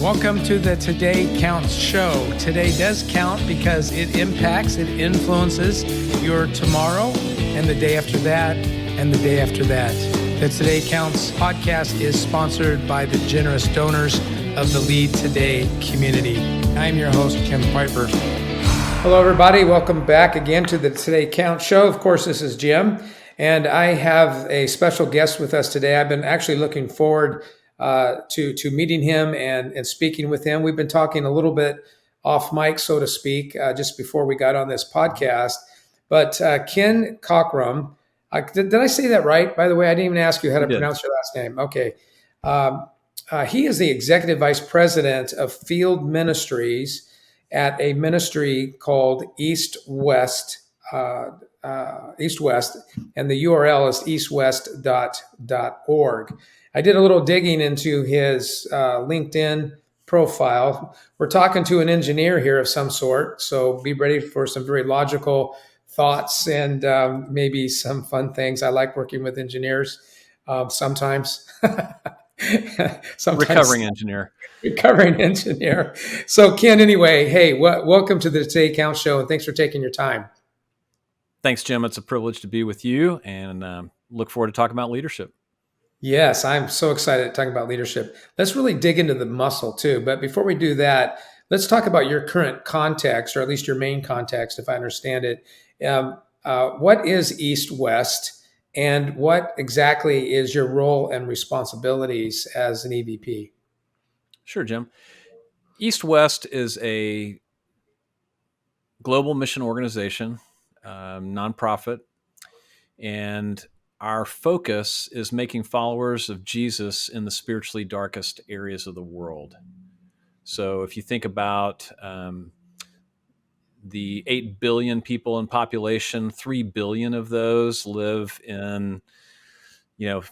Welcome to the Today Counts show. Today does count because it impacts, it influences your tomorrow and the day after that and the day after that. The Today Counts podcast is sponsored by the generous donors of the Lead Today community. I'm your host, Ken Piper. Hello, everybody. Welcome back again to the Today Counts show. Of course, this is Jim, and I have a special guest with us today. I've been actually looking forward to meeting him and speaking with him. We've been talking a little bit off mic, so to speak, just before we got on this podcast. But Ken Cochrum, did I say that right? By the way, I didn't even ask you how to pronounce your last name. Okay. He is the Executive Vice President of Field Ministries at a ministry called East West, and the URL is eastwest.org. I did a little digging into his LinkedIn profile. We're talking to an engineer here of some sort, so be ready for some very logical thoughts and maybe some fun things. I like working with engineers sometimes. Recovering engineer. So Ken, anyway, hey, welcome to the Today Counts show, and thanks for taking your time. Thanks, Jim. It's a privilege to be with you, and look forward to talking about leadership. Yes, I'm so excited to talk about leadership. Let's really dig into the muscle too. But before we do that, let's talk about your current context, or at least your main context, if I understand it. What is East West, and what exactly is your role and responsibilities as an EVP? Sure, Jim. East West is a global mission organization, nonprofit, and our focus is making followers of Jesus in the spiritually darkest areas of the world. So if you think about the 8 billion people in population, 3 billion of those live in,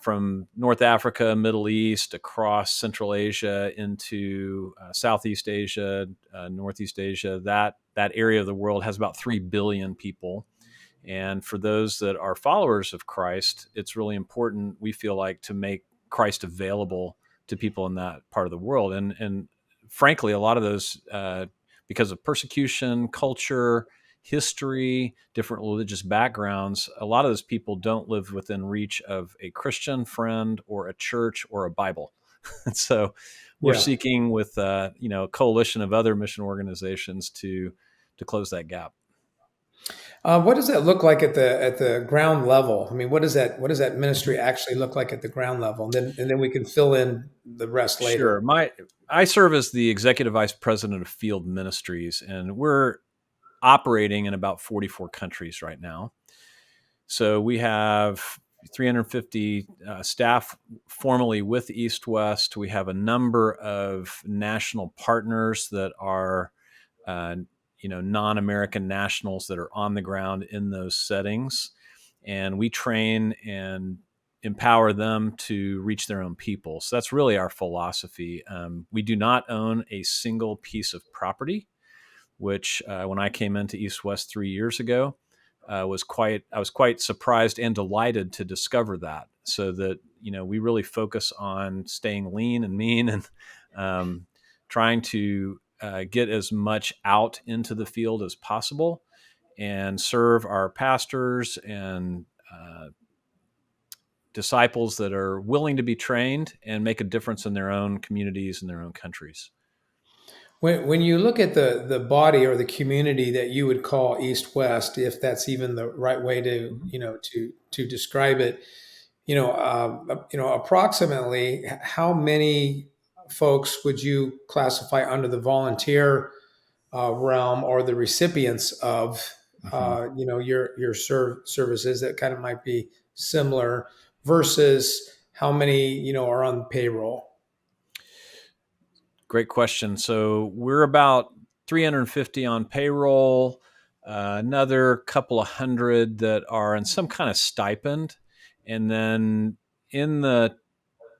from North Africa, Middle East, across Central Asia into Southeast Asia, Northeast Asia. That area of the world has about 3 billion people. And for those that are followers of Christ, it's really important, we feel like, to make Christ available to people in that part of the world. And frankly, a lot of those, because of persecution, culture, history, different religious backgrounds, a lot of those people don't live within reach of a Christian friend or a church or a Bible. And so we're seeking with a coalition of other mission organizations to close that gap. What does that look like at the ground level? I mean, what does that ministry actually look like at the ground level? And then we can fill in the rest later. Sure. I serve as the Executive Vice President of Field Ministries, and we're operating in about 44 countries right now. So we have 350 staff formally with East West. We have a number of national partners that are non-American nationals that are on the ground in those settings. And we train and empower them to reach their own people. So that's really our philosophy. We do not own a single piece of property, which when I came into East West 3 years ago, I was quite surprised and delighted to discover that. So that, we really focus on staying lean and mean and trying to get as much out into the field as possible and serve our pastors and disciples that are willing to be trained and make a difference in their own communities and their own countries. When you look at the body or the community that you would call East West, if that's even the right way to to describe it, approximately how many folks would you classify under the volunteer realm or the recipients of your services that kind of might be similar versus how many are on payroll? Great question. So we're about 350 on payroll, another couple of hundred that are in some kind of stipend, and then in the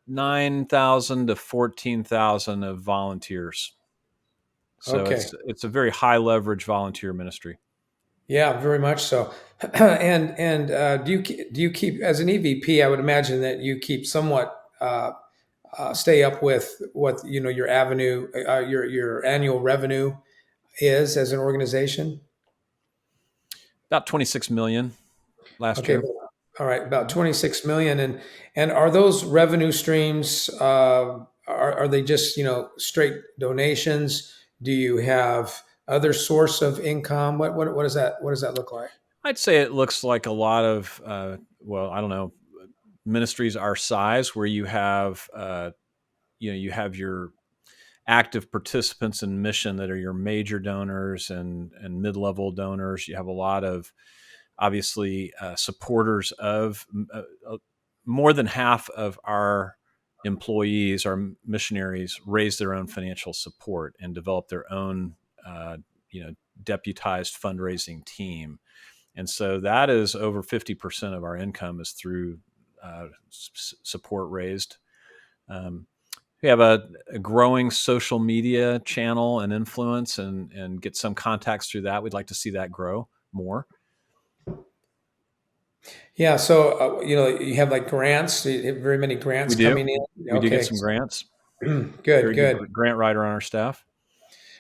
9,000 to 14,000 of volunteers. So it's a very high leverage volunteer ministry. Yeah, very much so. And do you keep, as an EVP? I would imagine that you keep somewhat stay up with what your avenue, your annual revenue is as an organization? About 26 million last Okay, year. all right, about Mhm. 26 million, and are those revenue streams? Are they just straight donations? Do you have other source of income? What does that look like? I'd say it looks like a lot of, well, I don't know, ministries our size where you have, you have your active participants in mission that are your major donors and mid-level donors. You have a lot of obviously supporters of more than half of our employees, our missionaries, raise their own financial support and develop their own, uh, deputized fundraising team. And so that is over 50% of our income is through support raised. Um, we have a growing social media channel and influence and get some contacts through that. We'd like to see that grow more. Yeah, so you have like grants. You have very many grants We do. coming in. We do get Okay, some grants. good, Very good good. grant writer on our staff.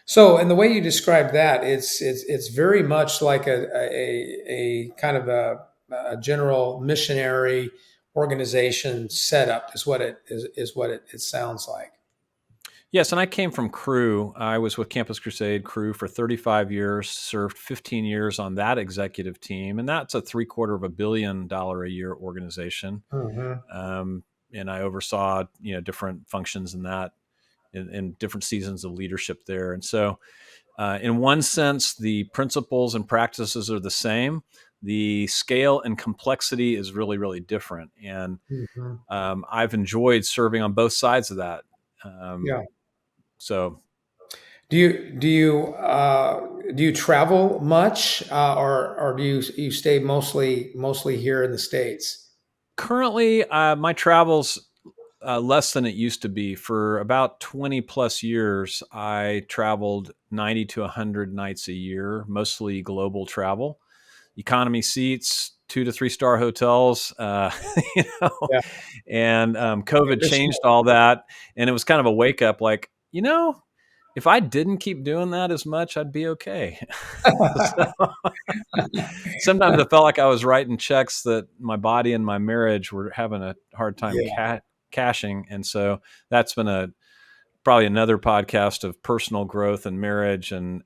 So, and the way you describe that, it's very much like a kind of a general missionary organization setup is what it sounds like. Yes, and I came from Crew. I was with Campus Crusade Crew for 35 years, served 15 years on that executive team, and that's a $750 million a year organization. Hmm. Um, and I oversaw different functions in that in different seasons of leadership there. And so, in one sense, the principles and practices are the same. The scale and complexity is really, really different. And Hmm. I've enjoyed serving on both sides of that. Um, Yeah. so Do you travel much, or do you stay mostly here in the States? currently, my travels less than it used to be. For about 20 plus years, I traveled 90 to 100 nights a year, mostly global travel, economy seats, 2 to 3 star hotels, you know, Yeah. and COVID changed all that. And it was kind of a wake up like, if I didn't keep doing that as much, I'd be okay. So, sometimes I felt like I was writing checks that my body and my marriage were having a hard time Yeah. cashing. And so that's been probably another podcast of personal growth and marriage and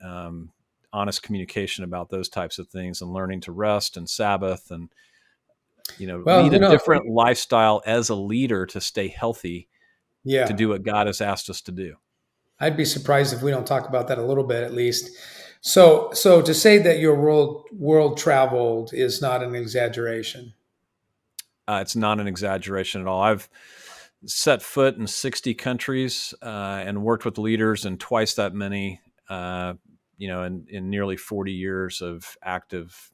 honest communication about those types of things and learning to rest and Sabbath and Well, lead a different lifestyle as a leader to stay healthy, to yeah. do what God has asked us to do. I'd be surprised if we don't talk about that a little bit at least. So to say that your world traveled is not an exaggeration. It's not an exaggeration at all. I've set foot in 60 countries and worked with leaders in twice that many, in nearly 40 years of active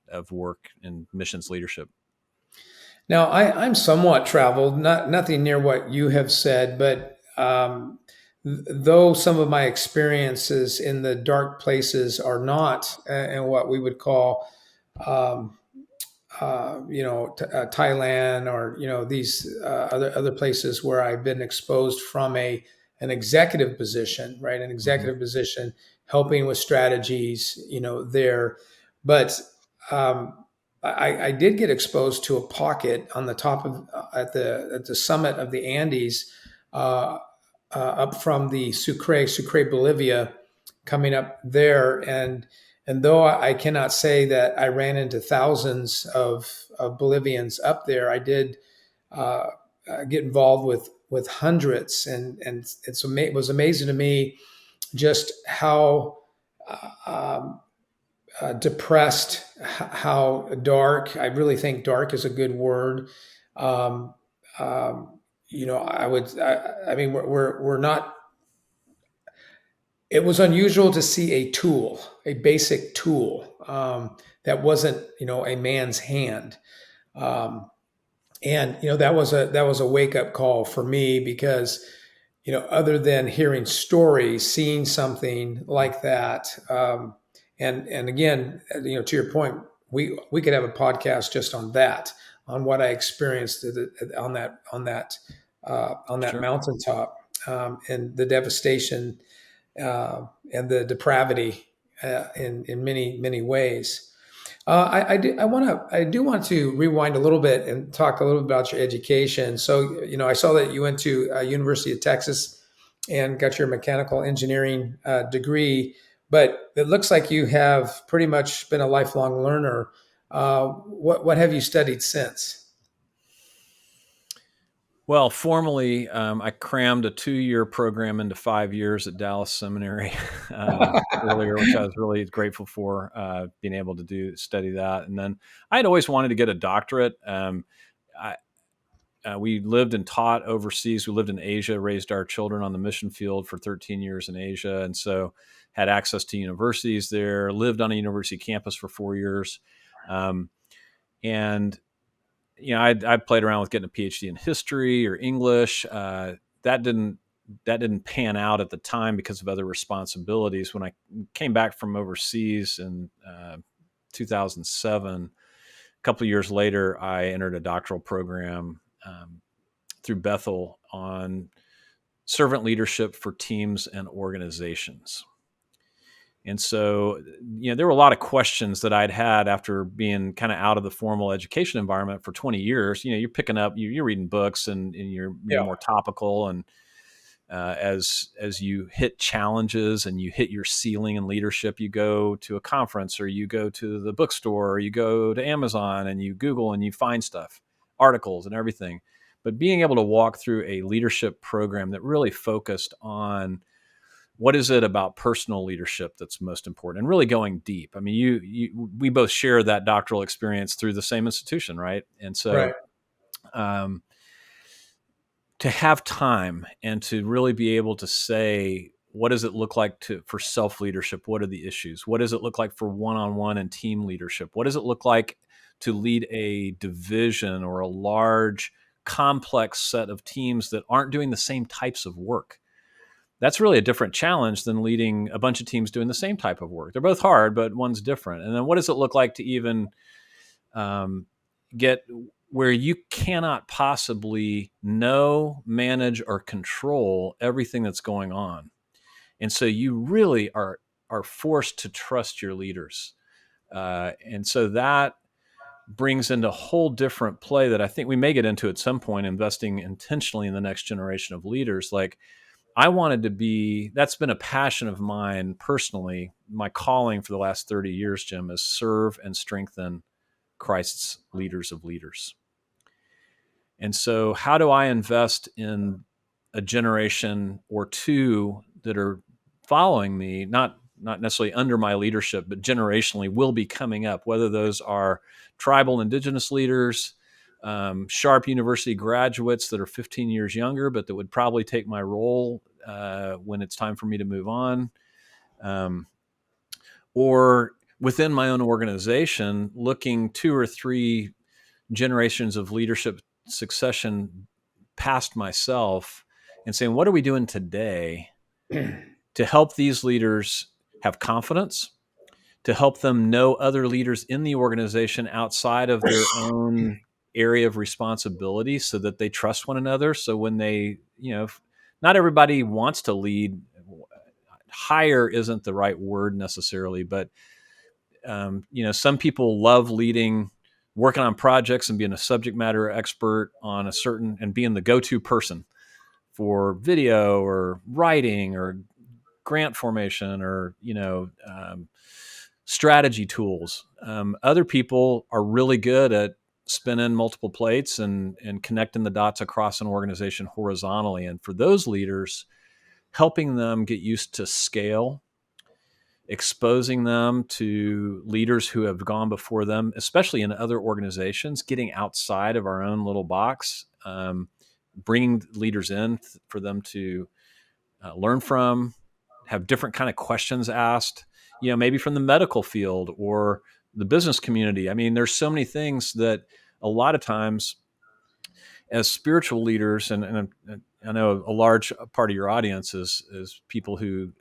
of work in missions leadership. Now, I'm somewhat traveled, nothing near what you have said, but though some of my experiences in the dark places are not in what we would call um, Thailand, or these other places where I've been exposed from an executive position, right? An Mm-hmm. executive position, helping with strategies, there. But I did get exposed to a pocket on the top of at the summit of the Andes, uh, up from the Sucre, Bolivia, coming up there. And though I cannot say that I ran into thousands of Bolivians up there, I did uh, get involved with hundreds, and it was amazing to me just how depressed, how dark. I really think dark is a good word. Um, I mean, we're not. It was unusual to see a tool, a basic tool, that wasn't, a man's hand. Um, and that was a wake up call for me, because other than hearing stories, seeing something like that, and again, to your point, we could have a podcast just on that, on what I experienced on that on that Sure. mountaintop, and the devastation and the depravity in many ways. I do want to rewind a little bit and talk a little bit about your education. So, I saw that you went to University of Texas and got your mechanical engineering degree, but it looks like you have pretty much been a lifelong learner. What have you studied since? Well, formally, I crammed a 2-year program into 5 years at Dallas Seminary earlier, which I was really grateful for, being able to study that. And then I had always wanted to get a doctorate. I, we lived and taught overseas. We lived in Asia, raised our children on the mission field for 13 years in Asia, and so had access to universities there. Lived on a university campus for 4 years, and I played around with getting a PhD in history or English. That didn't that didn't pan out at the time because of other responsibilities. When I came back from overseas in 2007, a couple of years later, I entered a doctoral program through Bethel on servant leadership for teams and organizations. And so, there were a lot of questions that I'd had after being kind of out of the formal education environment for 20 years. You're picking up, you're reading books, and you're Yeah, more topical. And as you hit challenges and you hit your ceiling in leadership, you go to a conference, or you go to the bookstore, or you go to Amazon and you Google and you find stuff, articles and everything. But being able to walk through a leadership program that really focused on what is it about personal leadership that's most important, and really going deep. I mean, we both share that doctoral experience through the same institution, right? And so, right. um, to have time and to really be able to say, what does it look like for self leadership? What are the issues? What does it look like for one-on-one and team leadership? What does it look like to lead a division or a large complex set of teams that aren't doing the same types of work? That's really a different challenge than leading a bunch of teams doing the same type of work. They're both hard, but one's different. And then what does it look like to even um, get where you cannot possibly know, manage, or control everything that's going on? And so you really are forced to trust your leaders. And so that brings into a whole different play that I think we may get into at some point, investing intentionally in the next generation of leaders. Like, I wanted to be, that's been a passion of mine personally. My calling for the last 30 years, Jim, is serve and strengthen Christ's leaders of leaders. And so, how do I invest in a generation or two that are following me, not necessarily under my leadership, but generationally will be coming up, whether those are tribal indigenous leaders, sharp university graduates that are 15 years younger, but that would probably take my role when it's time for me to move on, um, or within my own organization, looking 2 or 3 generations of leadership succession past myself and saying, what are we doing today to help these leaders have confidence, to help them know other leaders in the organization outside of their own area of responsibility, so that they trust one another. So when they, not everybody wants to lead. Hire isn't the right word necessarily, but some people love leading, working on projects and being a subject matter expert on a certain, and being the go-to person for video or writing or grant formation or strategy tools. Other people are really good at spinning multiple plates and connecting the dots across an organization horizontally. And for those leaders, helping them get used to scale, exposing them to leaders who have gone before them, especially in other organizations, getting outside of our own little box, bringing leaders in for them to learn from, have different kind of questions asked, maybe from the medical field or the business community. I mean, there's so many things that a lot of times as spiritual leaders, and I know a large part of your audience is people who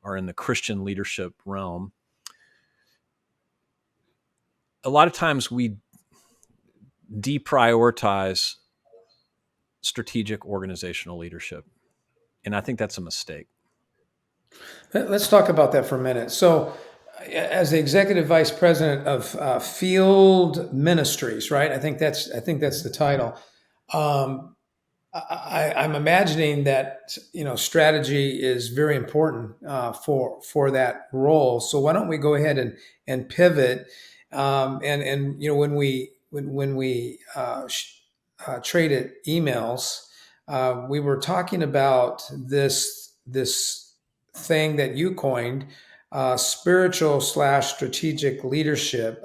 are in the Christian leadership realm. A lot of times we deprioritize strategic organizational leadership. And I think that's a mistake. Let's talk about that for a minute. So, as the executive vice president of Field Ministries, right? I think that's the title. Um, I'm imagining that strategy is very important for that role. So why don't we go ahead and pivot? And when we traded emails, we were talking about this thing that you coined, spiritual slash strategic leadership.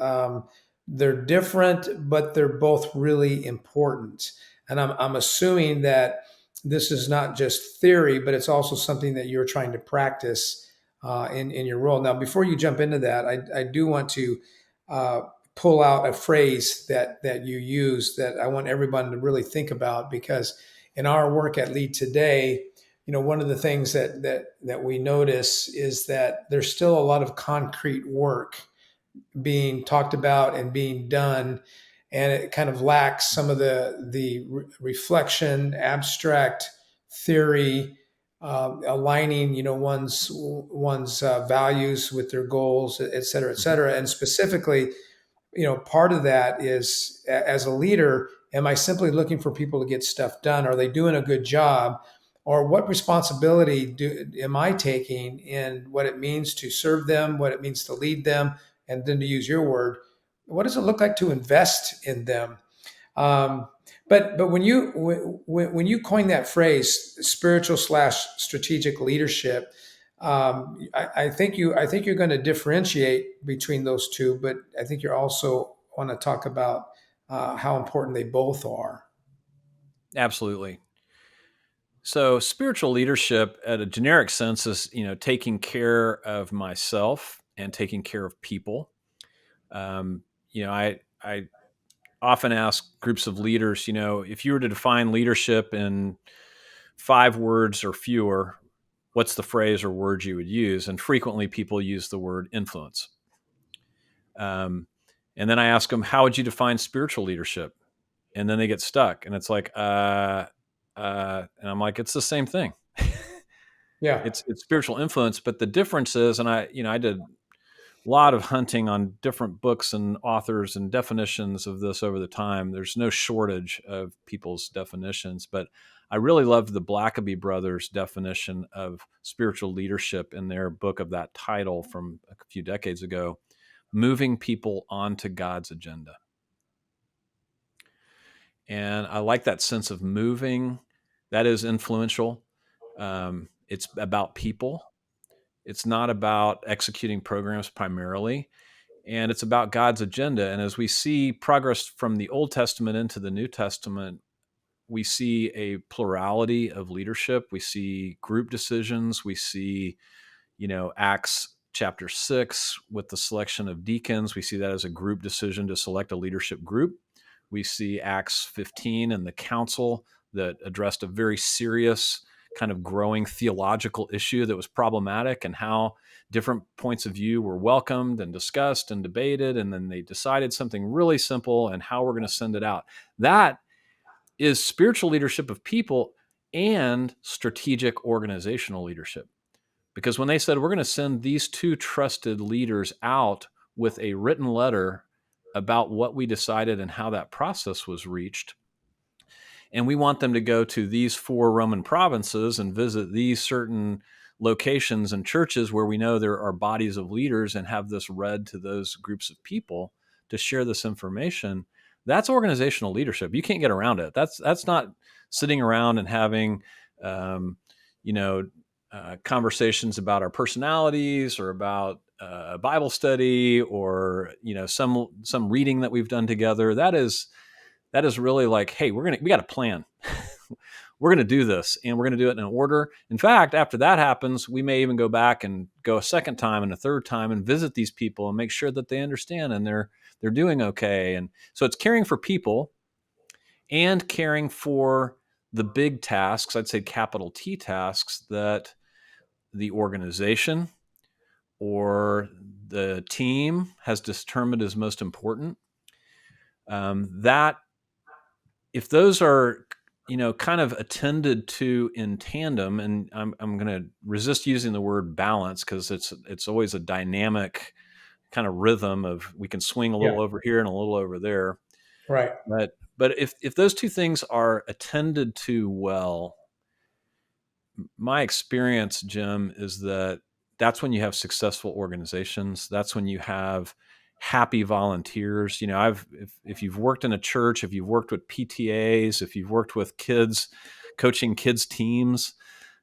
They're different, but they're both really important. And I'm assuming that this is not just theory, but it's also something that you're trying to practice in your role. Now, before you jump into that, I do want to uh, pull out a phrase that you use that I want everyone to really think about, because in our work at Lead Today, one of the things that we notice is that there's still a lot of concrete work being talked about and being done, and it kind of lacks some of the reflection, abstract theory, aligning one's values with their goals, et cetera, et cetera. And specifically, part of that is, as a leader, am I simply looking for people to get stuff done? Are they doing a good job? Or what responsibility am I taking in what it means to serve them, what it means to lead them, and then, to use your word, what does it look like to invest in them? Um, but when you coin that phrase, spiritual slash strategic leadership, I think you're going to differentiate between those two, but I think you also want to talk about how important they both are. Absolutely. So spiritual leadership at a generic sense is, taking care of myself and taking care of people. I often ask groups of leaders, if you were to define leadership in 5 words or fewer, what's the phrase or word you would use? And frequently people use the word influence. And then I ask them, how would you define spiritual leadership? And then they get stuck. And it's like, and I'm like, it's the same thing. Yeah. It's spiritual influence, but the difference is, and I did a lot of hunting on different books and authors and definitions of this over the time. There's no shortage of people's definitions, but I really loved the Blackaby brothers' definition of spiritual leadership in their book of that title from a few decades ago, moving people onto God's agenda. And I like that sense of moving. That is influential. It's about people. It's not about executing programs primarily, and it's about God's agenda. And as we see progress from the Old Testament into the New Testament, we see a plurality of leadership. We see group decisions. We see, Acts chapter 6 with the selection of deacons. We see that as a group decision to select a leadership group. We see Acts 15 and the council that addressed a very serious kind of growing theological issue that was problematic, and how different points of view were welcomed and discussed and debated. And then they decided something really simple and how we're going to send it out. That is spiritual leadership of people and strategic organizational leadership. Because when they said, we're going to send these 2 trusted leaders out with a written letter about what we decided and how that process was reached, and we want them to go to these 4 Roman provinces and visit these certain locations and churches where we know there are bodies of leaders, and have this read to those groups of people to share this information. That's organizational leadership. You can't get around it. That's not sitting around and having, you know, conversations about our personalities, or about a Bible study, or some reading that we've done together. That is really like, hey, we got a plan. We're going to do this, and we're going to do it in order. In fact, after that happens, we may even go back and go a second time and a third time and visit these people and make sure that they understand and they're doing okay. And so it's caring for people and caring for the big tasks, I'd say capital T tasks, that the organization or the team has determined is most important. That if those are, kind of attended to in tandem. And I'm going to resist using the word balance because it's always a dynamic kind of rhythm of we can swing a Yeah. little over here and a little over there. Right. But if those two things are attended to well, my experience, Jim, is that that's when you have successful organizations. That's when you have happy volunteers. If you've worked in a church, if you've worked with PTAs, if you've worked with kids, coaching kids teams,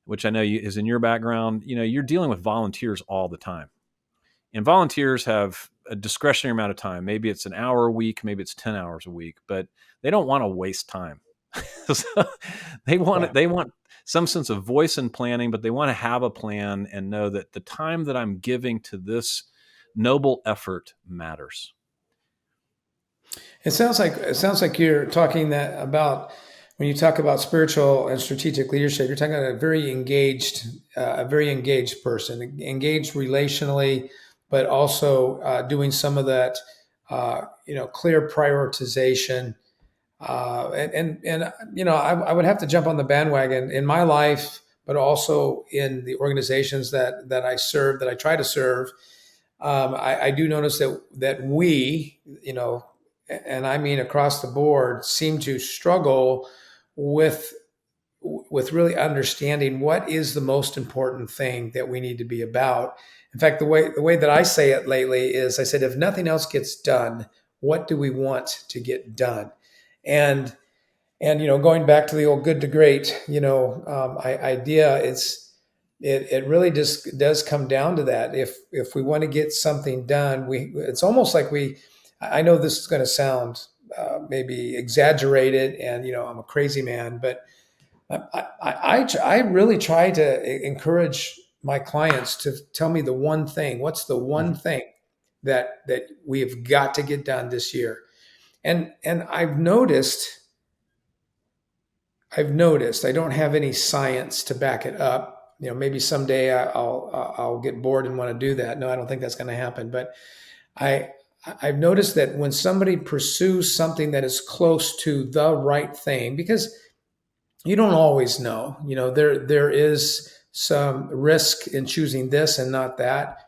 which I know is in your background, you're dealing with volunteers all the time. And volunteers have a discretionary amount of time. Maybe it's an hour a week, maybe it's 10 hours a week, but they don't want to waste time. So Yeah. they want some sense of voice and planning, but they want to have a plan and know that the time that I'm giving to this noble effort matters. It sounds like you're talking that about when you talk about spiritual and strategic leadership. You're talking about a very engaged person, engaged relationally, but also doing some of that, clear prioritization. I would have to jump on the bandwagon in my life, but also in the organizations that I serve, that I try to serve. I do notice that we, and I mean across the board, seem to struggle with with really understanding what is the most important thing that we need to be about. In fact, the way that I say it lately is I said, if nothing else gets done, what do we want to get done? And going back to the old good to great, idea, it really just does come down to that. If we want to get something done, it's almost like I know this is going to sound maybe exaggerated, and I'm a crazy man, but I really try to encourage my clients to tell me the one thing. What's the one Mhm. thing that we have got to get done this year? And I've noticed I don't have any science to back it up. Maybe someday I'll get bored and want to do that. No, I don't think that's going to happen. But I I've noticed that when somebody pursues something that is close to the right thing, because you don't always know. There is some risk in choosing this and not that.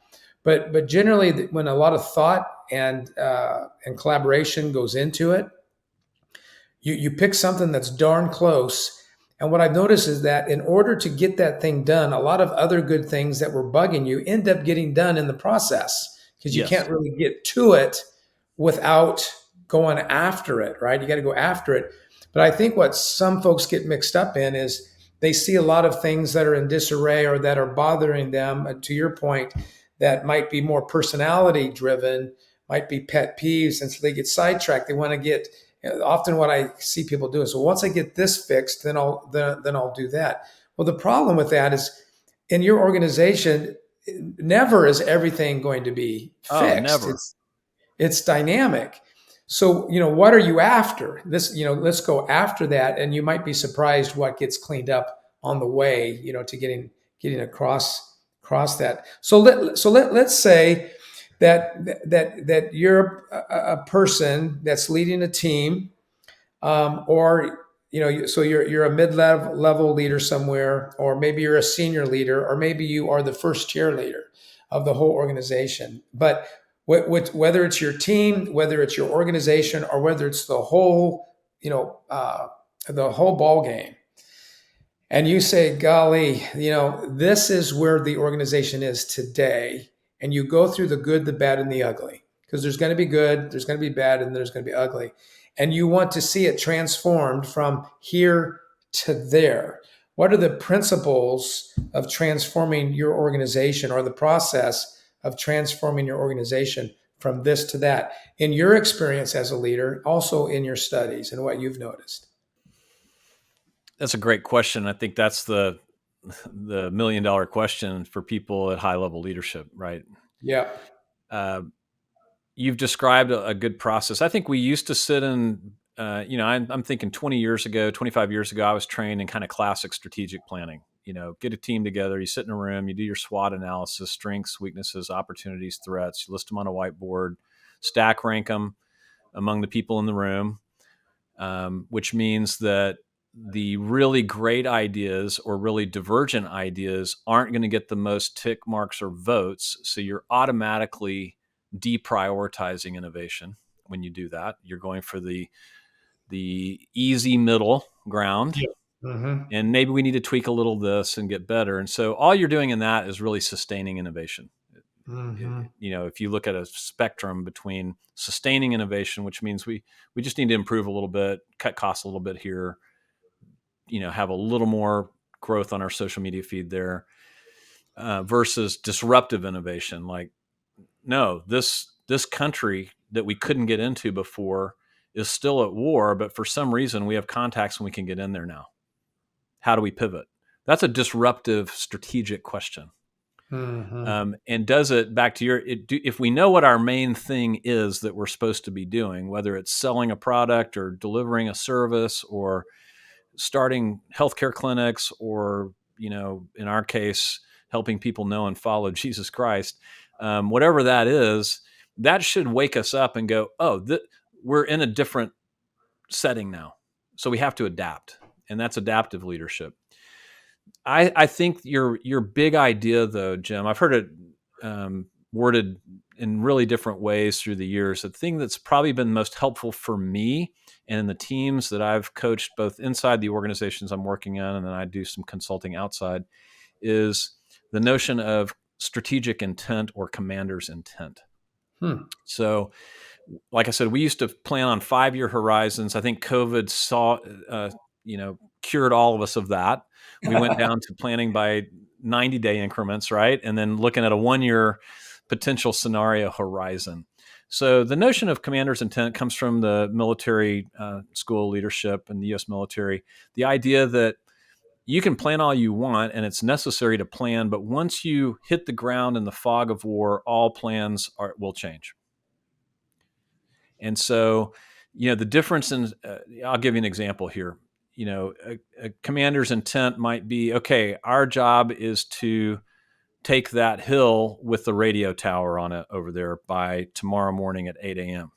But generally, when a lot of thought and collaboration goes into it, you pick something that's darn close. And what I've noticed is that in order to get that thing done, a lot of other good things that were bugging you end up getting done in the process, because you Yes. can't really get to it without going after it, right? You got to go after it. But I think what some folks get mixed up in is they see a lot of things that are in disarray or that are bothering them, to your point, that might be more personality driven, might be pet peeves. And so they get sidetracked. They want to get, often what I see people do is, well, once I get this fixed, then I'll do that. Well, the problem with that is, in your organization, never is everything going to be Oh, fixed. never. It's dynamic. So, what are you after? Let's go after that, and you might be surprised what gets cleaned up on the way, to getting across that. Let's say that you're a person that's leading a team, or so you're a mid-level leader somewhere, or maybe you're a senior leader, or maybe you are the first cheerleader of the whole organization. But whether it's your team, whether it's your organization, or whether it's the whole ball game, and you say, golly, this is where the organization is today, and you go through the good, the bad, and the ugly, because there's going to be good, there's going to be bad, and there's going to be ugly, and you want to see it transformed from here to there. What are the principles of transforming your organization, or the process of transforming your organization from this to that, in your experience as a leader, also in your studies and what you've noticed? That's a great question. I think that's the $1 million question for people at high level leadership, right? Yeah. Uh, you've described a good process. I think we used to sit in, I'm thinking 20 years ago, 25 years ago, I was trained in kind of classic strategic planning. Get a team together, you sit in a room, you do your SWOT analysis, strengths, weaknesses, opportunities, threats, you list them on a whiteboard, stack rank them among the people in the room, which means that the really great ideas or really divergent ideas aren't going to get the most tick marks or votes. So you're automatically deprioritizing innovation when you do that. You're going for the easy middle ground. Yeah. Mm-hmm. And maybe we need to tweak a little this and get better. And so all you're doing in that is really sustaining innovation. Mm-hmm. If you look at a spectrum between sustaining innovation, which means we just need to improve a little bit, cut costs a little bit here, have a little more growth on our social media feed there, versus disruptive innovation. Like, no, this country that we couldn't get into before is still at war, but for some reason we have contacts and we can get in there now. How do we pivot? That's a disruptive strategic question. Mm-hmm. And does it, back to if we know what our main thing is that we're supposed to be doing, whether it's selling a product or delivering a service or starting healthcare clinics, or in our case, helping people know and follow Jesus Christ, whatever that is, that should wake us up and go, oh, we're in a different setting now, so we have to adapt, and that's adaptive leadership. I think your big idea, though, Jim, I've heard it worded in really different ways through the years. The thing that's probably been most helpful for me and in the teams that I've coached, both inside the organizations I'm working on, and then I do some consulting outside, is the notion of strategic intent or commander's intent. Hmm. So, like I said, we used to plan on 5-year horizons. I think COVID cured all of us of that. We went down to planning by 90-day increments, right? And then looking at a 1-year potential scenario horizon. So the notion of commander's intent comes from the military school of leadership and the U.S. military. The idea that you can plan all you want and it's necessary to plan, but once you hit the ground in the fog of war, all plans will change. And so, the difference in, I'll give you an example here. A commander's intent might be, okay, our job is to take that hill with the radio tower on it over there by tomorrow morning at 8 a.m.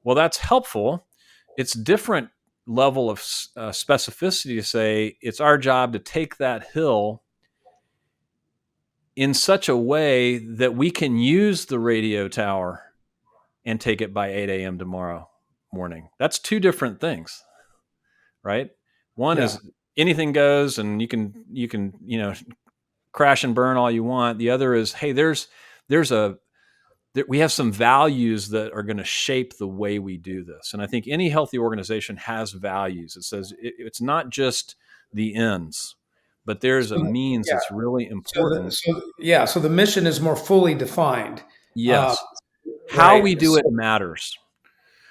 Well, that's helpful. It's different level of specificity to say it's our job to take that hill in such a way that we can use the radio tower and take it by 8 a.m. tomorrow morning. That's two different things, right? One Yeah. is anything goes and you can crash and burn all you want. The other is, hey, we have some values that are going to shape the way we do this. And I think any healthy organization has values. It says it's not just the ends, but there's a So, means yeah. that's really So important. so the mission is more fully defined. Uh, Yes. How we right. do it So, matters.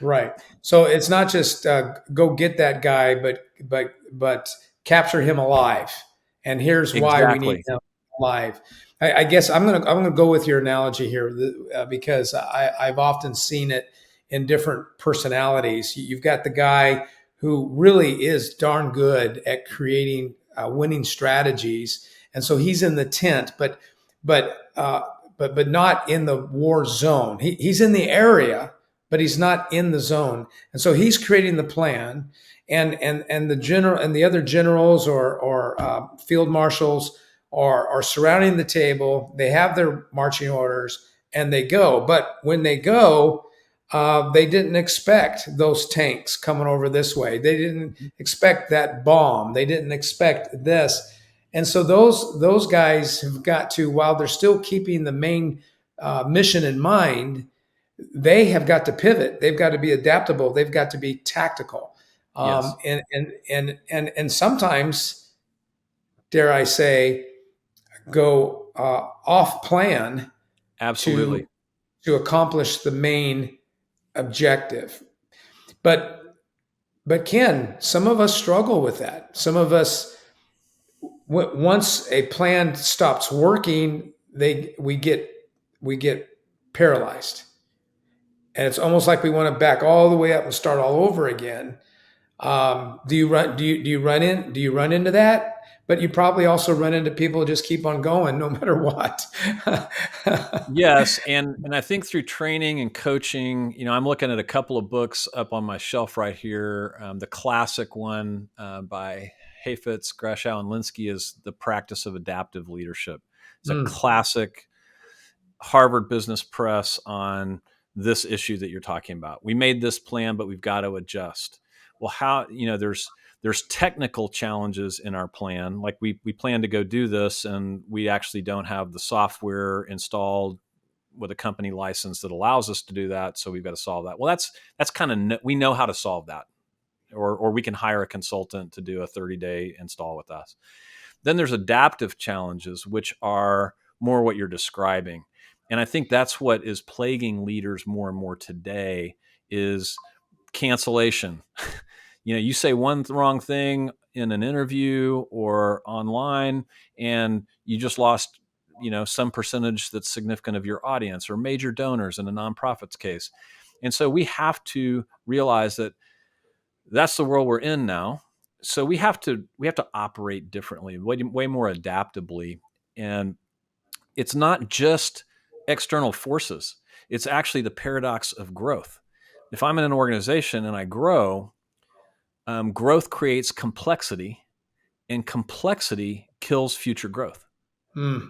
right. So it's not just go get that guy, but capture him alive. And here's why we need Exactly. him alive. I guess I'm gonna go with your analogy here because I've often seen it in different personalities. You've got the guy who really is darn good at creating winning strategies, and so he's in the tent, but uh, but not in the war zone. He's in the area, but he's not in the zone. And so he's creating the plan, and the general and the other generals or field marshals are surrounding the table. They have their marching orders and they go. But when they go, they didn't expect those tanks coming over this way. They didn't expect that bomb. They didn't expect this. And so those guys have got to, while they're still keeping the main mission in mind, they have got to pivot. They've got to be adaptable. They've got to be tactical. Yes, And sometimes, dare I say, go off plan absolutely. to to accomplish the main objective. But Ken, some of us struggle with that. Some of us, once a plan stops working, we get paralyzed, and it's almost like we want to back all the way up and start all over again. Do you run into that? But you probably also run into people who just keep on going no matter what. Yes, and I think through training and coaching, I'm looking at a couple of books up on my shelf right here. The classic one by Hafetz, Grashow, and Linsky is The Practice of Adaptive Leadership. It's a Mm, classic Harvard Business Press on this issue that you're talking about. We made this plan, but we've got to adjust. Well, how, there's technical challenges in our plan. Like we plan to go do this and we actually don't have the software installed with a company license that allows us to do that. So we've got to solve that. Well, that's kind of, we know how to solve that. Or we can hire a consultant to do a 30-day install with us. Then there's adaptive challenges, which are more what you're describing. And I think that's what is plaguing leaders more and more today is cancellation. You say one wrong thing in an interview or online, and you just lost, some percentage that's significant of your audience or major donors in a nonprofit's case. And so we have to realize that that's the world we're in now. So we have to operate differently, way more adaptably. And it's not just external forces. It's actually the paradox of growth. If I'm in an organization and I grow, growth creates complexity, and complexity kills future growth. mm.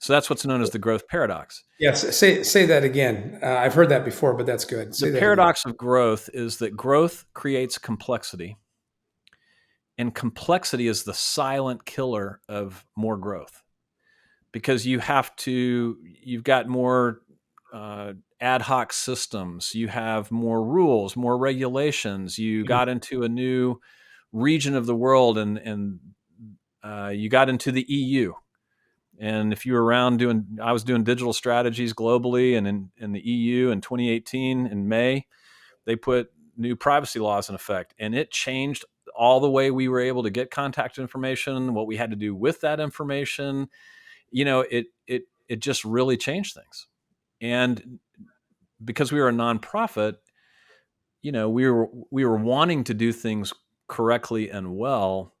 So that's what's known as the growth paradox. Yes, say that again. I've heard that before, but that's good. The Say that again. paradox of growth is that growth creates complexity, and complexity is the silent killer of more growth because you've got more ad hoc systems, you have more rules, more regulations, you Mm, got into a new region of the world, and you got into the EU. And if you were around I was doing digital strategies globally, and in the EU in 2018 in May, they put new privacy laws in effect, and it changed all the way we were able to get contact information, what we had to do with that information. It just really changed things. And because we were a nonprofit, we were wanting to do things correctly and well,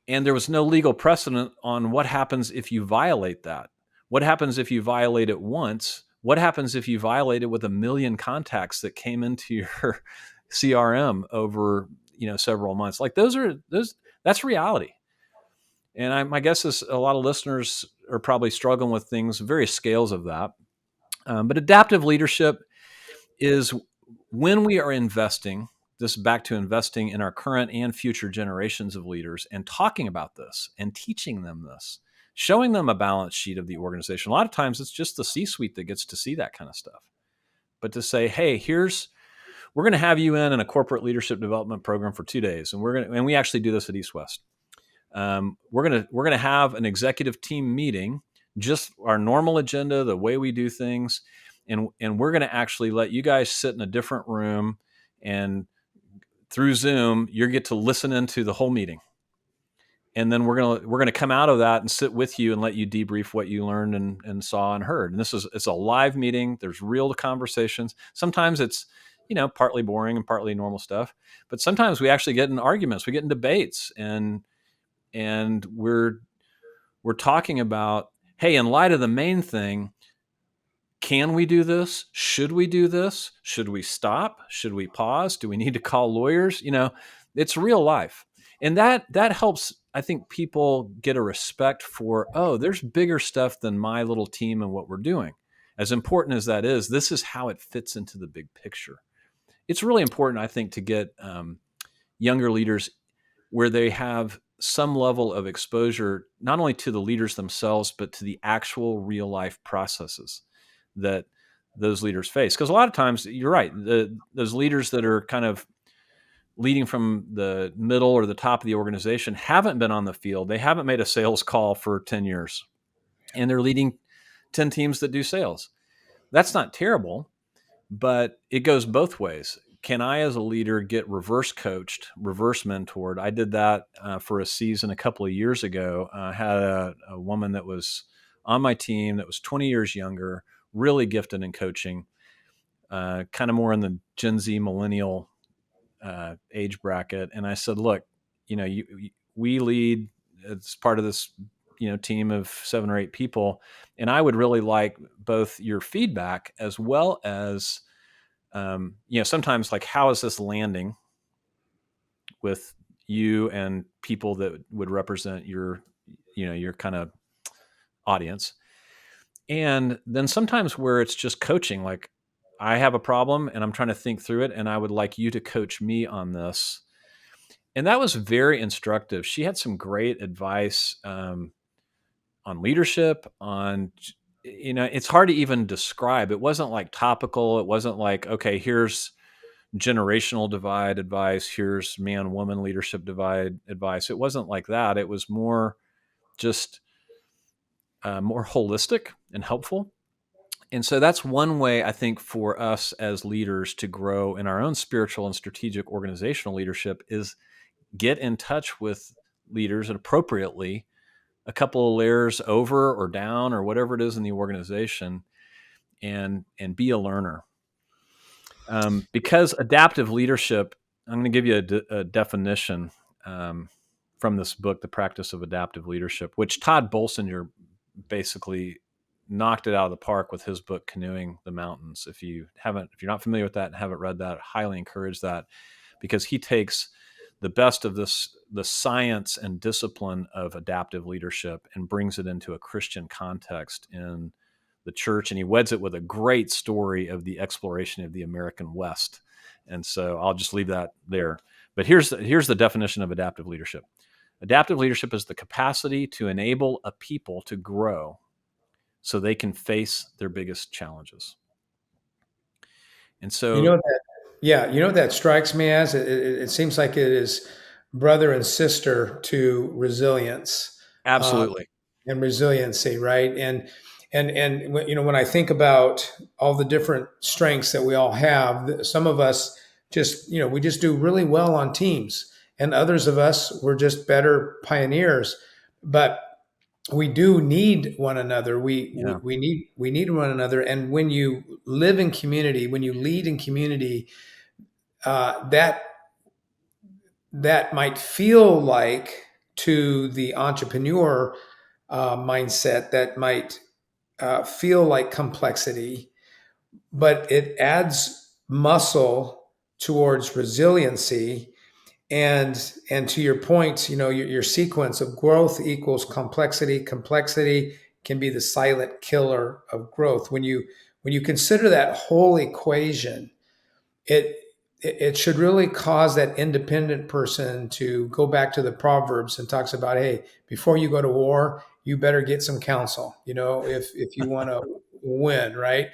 and there was no legal precedent on what happens if you violate that. What happens if you violate it once? What happens if you violate it with a million contacts that came into your CRM over several months? Like that's reality. And my guess is a lot of listeners are probably struggling with things, various scales of that. But adaptive leadership is when we are investing, this is back to investing in our current and future generations of leaders and talking about this and teaching them this, showing them a balance sheet of the organization. A lot of times it's just the C-suite that gets to see that kind of stuff. But to say, hey, we're going to have you in a corporate leadership development program for 2 days. And we actually do this at East West. We're gonna have an executive team meeting, just our normal agenda, the way we do things, and we're gonna actually let you guys sit in a different room, and through Zoom, you get to listen into the whole meeting, and then we're gonna come out of that and sit with you and let you debrief what you learned and saw and heard. And it's a live meeting. There's real conversations. Sometimes it's partly boring and partly normal stuff, but sometimes we actually get in arguments, we get in debates, and we're talking about, hey, in light of the main thing, can we do this? Should we do this? Should we stop? Should we pause? Do we need to call lawyers? It's real life. And that helps, I think, people get a respect for, oh, there's bigger stuff than my little team and what we're doing. As important as that is, this is how it fits into the big picture. It's really important, I think, to get younger leaders where they have some level of exposure, not only to the leaders themselves, but to the actual real life processes that those leaders face. Because a lot of times, you're right, those leaders that are kind of leading from the middle or the top of the organization haven't been on the field. They haven't made a sales call for 10 years, and they're leading 10 teams that do sales. That's not terrible, but it goes both ways. Can I, as a leader, get reverse coached, reverse mentored? I did that for a season a couple of years ago. I had a woman that was on my team that was 20 years younger, really gifted in coaching, kind of more in the Gen Z millennial age bracket, and I said, "Look, we lead. It's part of this, team of 7 or 8 people, and I would really like both your feedback as well as, sometimes like how is this landing with you and people that would represent your kind of audience." And then sometimes where it's just coaching, like I have a problem and I'm trying to think through it, and I would like you to coach me on this. And that was very instructive. She had some great advice on leadership, it's hard to even describe. It wasn't like topical. It wasn't like, okay, here's generational divide advice. Here's man woman leadership divide advice. It wasn't like that. It was more just more holistic and helpful. And so that's one way I think for us as leaders to grow in our own spiritual and strategic organizational leadership is get in touch with leaders and appropriately a couple of layers over or down or whatever it is in the organization, and be a learner. Because adaptive leadership, I'm going to give you a definition from this book, The Practice of Adaptive Leadership, which Todd Bolsinger basically knocked it out of the park with his book, Canoeing the Mountains. If you're not familiar with that and haven't read that, I highly encourage that, because he takes the best of the science and discipline of adaptive leadership and brings it into a Christian context in the church. And he weds it with a great story of the exploration of the American West. And so I'll just leave that there. But here's the definition of adaptive leadership. Adaptive leadership is the capacity to enable a people to grow so they can face their biggest challenges. And so, what that strikes me as? It seems like it is brother and sister to resilience, uh, absolutely. and resiliency, right? And when I think about all the different strengths that we all have, some of us we just do really well on teams, and others of us we're just better pioneers. But we do need one another. Yeah. We need one another. And when you live in community, when you lead in community, that might feel like, to the entrepreneur mindset, that might feel like complexity, but it adds muscle towards resiliency. And to your point, your sequence of growth equals complexity. Complexity can be the silent killer of growth. When you consider that whole equation, it it should really cause that independent person to go back to the Proverbs and talks about, hey, before you go to war, you better get some counsel, if you want to win, right?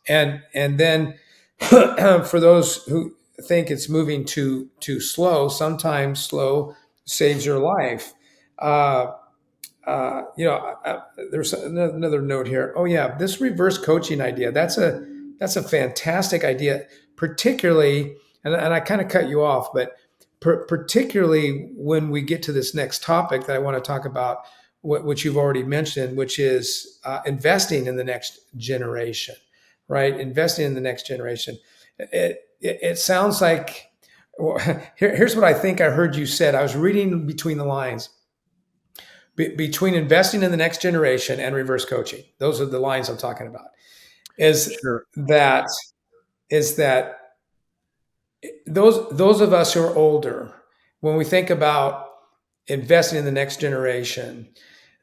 And then for those who think it's moving too slow, sometimes slow saves your life. Uh, there's another note here. Oh yeah, this reverse coaching idea. That's a fantastic idea, particularly, and I kind of cut you off, but particularly when we get to this next topic that I want to talk about, which you've already mentioned, which is investing in the next generation, right? Investing in the next generation. It sounds like, well, here's what I think I heard you said. I was reading between the lines. Between investing in the next generation and reverse coaching, those are the lines I'm talking about. Is Sure. that is that those of us who are older, when we think about investing in the next generation,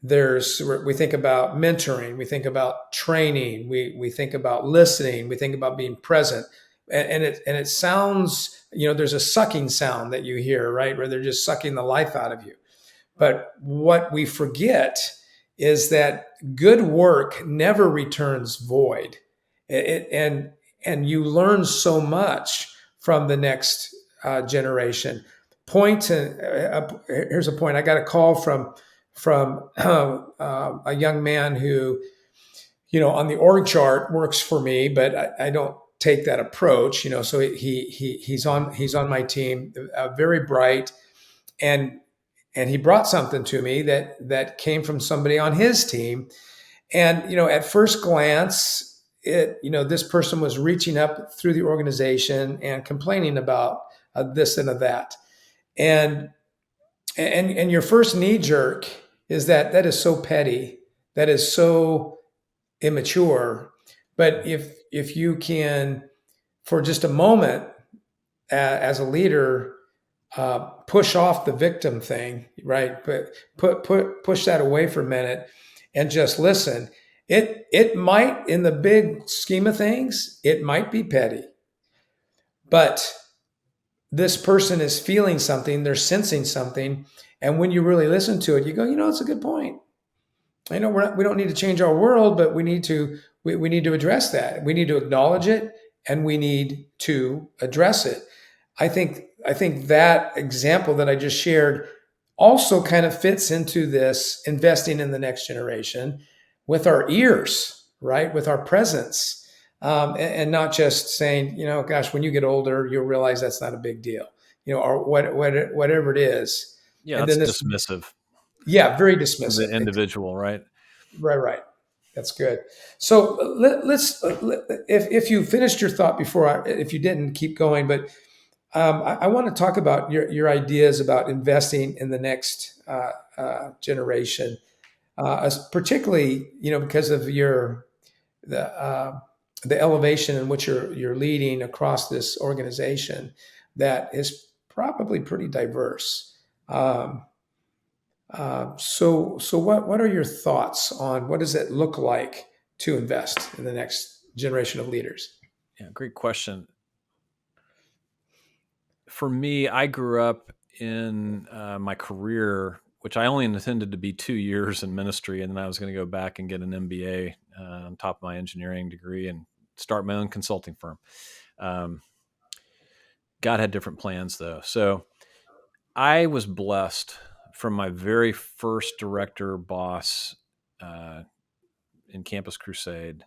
we think about mentoring, we think about training, we think about listening, we think about being present, and it sounds, there's a sucking sound that you hear, right, where they're just sucking the life out of you. But what we forget is that good work never returns void. And you learn so much from the next generation. Here's a point. I got a call from a young man who, on the org chart works for me, but I don't take that approach. So he's on my team, very bright, and he brought something to me that came from somebody on his team. And at first glance, this person was reaching up through the organization and complaining about this and a that. And and your first knee jerk is that is so petty, that is so immature. But if you can, for just a moment, as a leader, push off the victim thing, right? But push that away for a minute and just listen. It might, in the big scheme of things, it might be petty, but this person is feeling something, they're sensing something, and when you really listen to it, you go, it's a good point. I know we don't need to change our world, but we need to address that. We need to acknowledge it, and we need to address it. I think that example that I just shared also kind of fits into this investing in the next generation with our ears, right? With our presence, and not just saying, gosh, when you get older, you'll realize that's not a big deal, or whatever it is. Yeah, And that's then this, dismissive yeah, very of the dismissive. individual, right? Right. That's good. So if you finished your thought before, if you didn't, keep going. But I want to talk about your ideas about investing in the next generation, particularly because of the the elevation in which you're leading across this organization that is probably pretty diverse. Um, so what are your thoughts on what does it look like to invest in the next generation of leaders? Yeah, great question. For me, I grew up in my career, which I only intended to be 2 years in ministry, and then I was going to go back and get an MBA on top of my engineering degree and start my own consulting firm. Um, God had different plans, though. So I was blessed from my very first director boss uh, in Campus Crusade.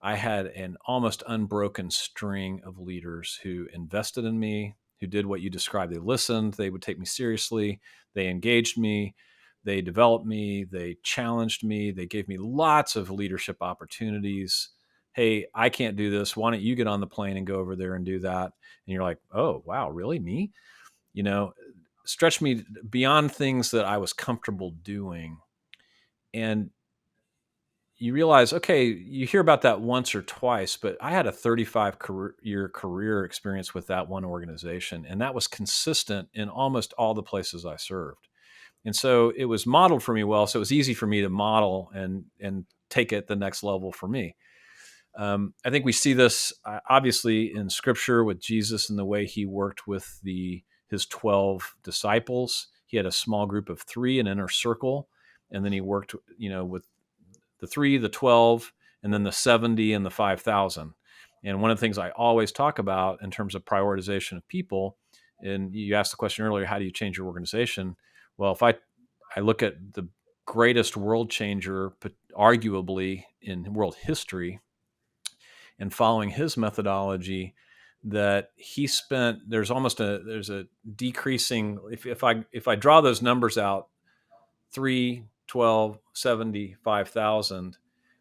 I had an almost unbroken string of leaders who invested in me, who did what you described. They listened, they would take me seriously, they engaged me, they developed me, they challenged me, they gave me lots of leadership opportunities. Hey, I can't do this. Why don't you get on the plane and go over there and do that? And you're like, oh, wow, really? Me? You know, stretch me beyond things that I was comfortable doing. And you realize, okay, you hear about that once or twice, but I had a 35-year career experience with that one organization, and that was consistent in almost all the places I served. And so it was modeled for me well, so it was easy for me to model and take it the next level for me. I think we see this obviously in Scripture with Jesus and the way he worked with his 12 disciples. He had a small group of 3, an inner circle, and then he worked, with the 3, the 12, and then the 70 and the 5,000. And one of the things I always talk about in terms of prioritization of people, and you asked the question earlier, how do you change your organization? Well, if I look at the greatest world changer, arguably in world history, and following his methodology, that he spent, there's a decreasing, if I draw those numbers out, 3, 12, 70, 5,000,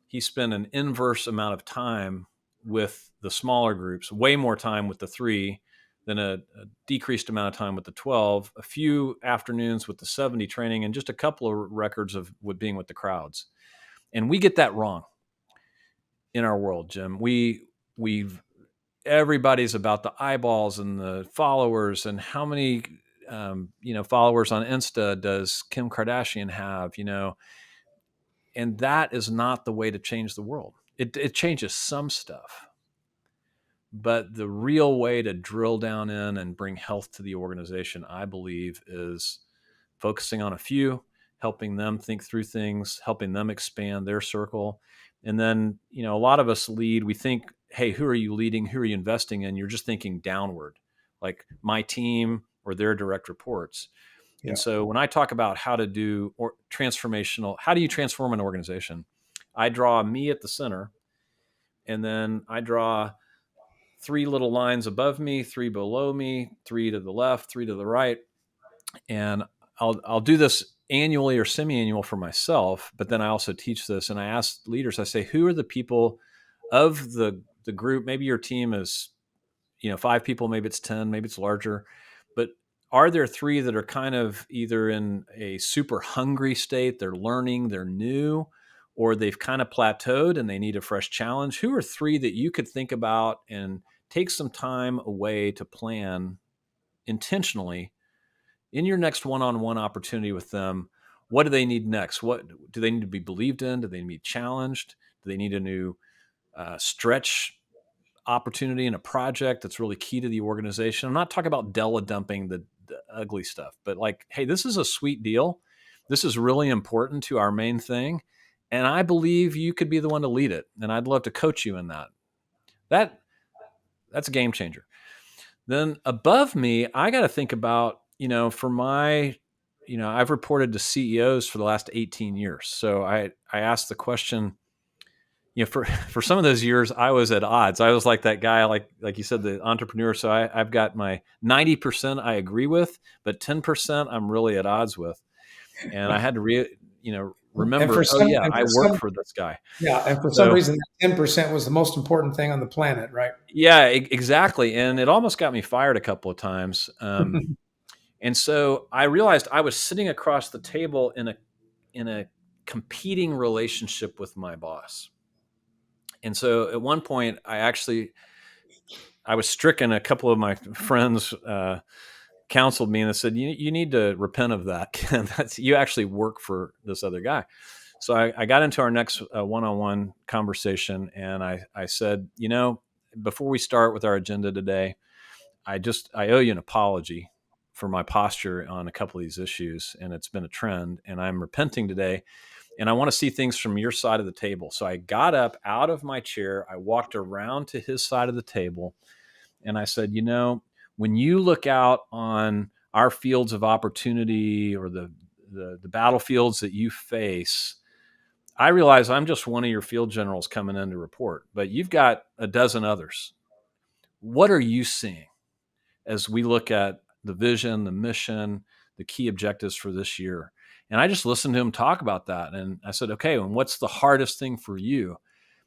he spent an inverse amount of time with the smaller groups, way more time with the 3 than a decreased amount of time with the 12, a few afternoons with the 70 training, and just a couple of records of being with the crowds. And we get that wrong in our world, Jim. We've everybody's about the eyeballs and the followers and how many followers on Insta does Kim Kardashian have, and that is not the way to change the world. It changes some stuff, but the real way to drill down in and bring health to the organization, I believe, is focusing on a few, helping them think through things, helping them expand their circle. And then, a lot of us lead, we think, hey, who are you leading? Who are you investing in? You're just thinking downward, like my team or their direct reports. And Yeah. so when I talk about how to do transformational, how do you transform an organization? I draw me at the center, and then I draw 3 little lines above me, 3 below me, 3 to the left, 3 to the right. And I'll do this annually or semi-annual for myself, but then I also teach this, and I ask leaders, I say, who are the people of the group? Maybe your team is 5 people, maybe it's 10, maybe it's larger. But are there 3 that are kind of either in a super hungry state, they're learning, they're new, or they've kind of plateaued and they need a fresh challenge? Who are 3 that you could think about and take some time away to plan intentionally in your next one-on-one opportunity with them? What do they need next? What do they need to be believed in? Do they need to be challenged? Do they need a new stretch opportunity in a project that's really key to the organization? I'm not talking about Della dumping the ugly stuff, but like, hey, this is a sweet deal. This is really important to our main thing. And I believe you could be the one to lead it. And I'd love to coach you in that. That that's a game changer. Then above me, I got to think about, for my, I've reported to CEOs for the last 18 years. So I asked the question, for some of those years, I was at odds. I was like that guy, like you said, the entrepreneur. So I've got my 90% I agree with, but 10% I'm really at odds with. And I had to And for remember, oh some, yeah, and I for work some, for this guy. yeah, and for some So reason, that 10% was the most important thing on the planet, right? yeah, exactly. And it almost got me fired a couple of times. And so I realized I was sitting across the table in a competing relationship with my boss. And so at one point, I was stricken. A couple of my friends counseled me and they said, "You need to repent of that. That's you actually work for this other guy." So I got into our next one-on-one conversation, and I said, before we start with our agenda today, I owe you an apology for my posture on a couple of these issues, and it's been a trend, and I'm repenting today, and I want to see things from your side of the table. So I got up out of my chair, I walked around to his side of the table, and I said, when you look out on our fields of opportunity or the battlefields that you face, I realize I'm just one of your field generals coming in to report, but you've got a dozen others. What are you seeing as we look at the vision, the mission, the key objectives for this year? And I just listened to him talk about that. And I said, okay, and what's the hardest thing for you?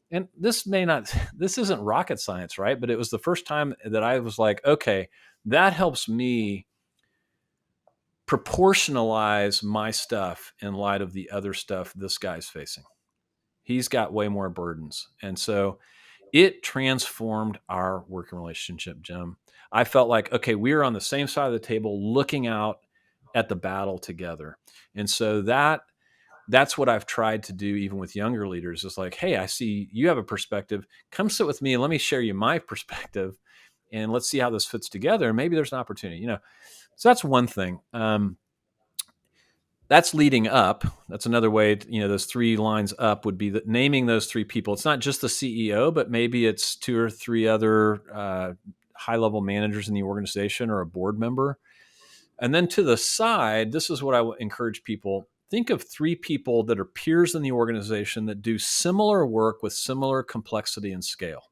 And this isn't rocket science, right? But it was the first time that I was like, okay, that helps me proportionalize my stuff in light of the other stuff this guy's facing. He's got way more burdens. And so it transformed our working relationship, Jim. I felt like, okay, we were on the same side of the table looking out at the battle together. And so that's what I've tried to do even with younger leaders is like, hey, I see you have a perspective. Come sit with me and let me share you my perspective and let's see how this fits together. And maybe there's an opportunity, So that's one thing. That's leading up. That's another way, those 3 lines up would be naming those 3 people. It's not just the CEO, but maybe it's 2 or 3 other high level managers in the organization or a board member. And then to the side, this is what I would encourage people. Think of 3 people that are peers in the organization that do similar work with similar complexity and scale.